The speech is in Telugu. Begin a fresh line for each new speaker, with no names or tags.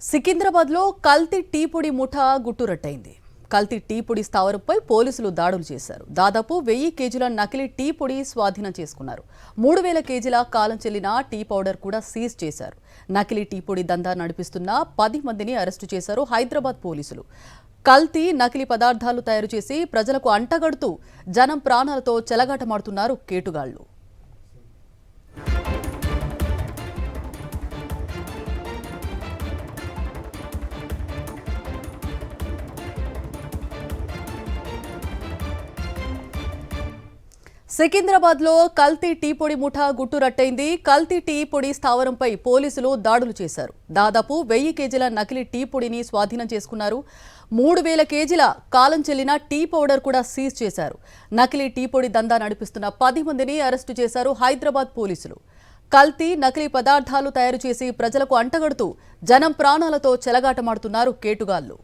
సికింద్రాబాద్లో కల్తీ టీ పొడి ముఠా గుట్టురట్టయింది. కల్తీ టీ పొడి స్థావరంపై పోలీసులు దాడులు చేశారు. దాదాపు 1000 కేజీల నకిలీ టీ పొడి స్వాధీనం చేసుకున్నారు. 3000 కేజీల కాలం చెల్లిన టీ పౌడర్ కూడా సీజ్ చేశారు. నకిలీ టీ పొడి దందా నడిపిస్తున్న 10 మందిని అరెస్టు చేశారు హైదరాబాద్ పోలీసులు. కల్తీ నకిలీ పదార్థాలు తయారు చేసి ప్రజలకు అంటగడుతూ జనం ప్రాణాలతో చెలగాటమాడుతున్నారు కేటుగాళ్లు. సికింద్రాబాద్లో కల్తీ టీ పొడి ముఠా గుట్టురట్టయింది. కల్తీ టీ పొడి స్థావరంపై పోలీసులు దాడులు చేశారు. దాదాపు 1000 కేజీల నకిలీ టీ పొడిని స్వాధీనం చేసుకున్నారు. 3000 కేజీల కాలం చెల్లిన టీ పౌడర్ కూడా సీజ్ చేశారు. నకిలీ టీ పొడి దందా నడిపిస్తున్న 10 మందిని అరెస్టు చేశారు హైదరాబాద్ పోలీసులు. కల్తీ నకిలీ పదార్థాలు తయారు చేసి ప్రజలకు అంటగడుతూ జనం ప్రాణాలతో చెలగాటమాడుతున్నారు కేటుగాళ్లు.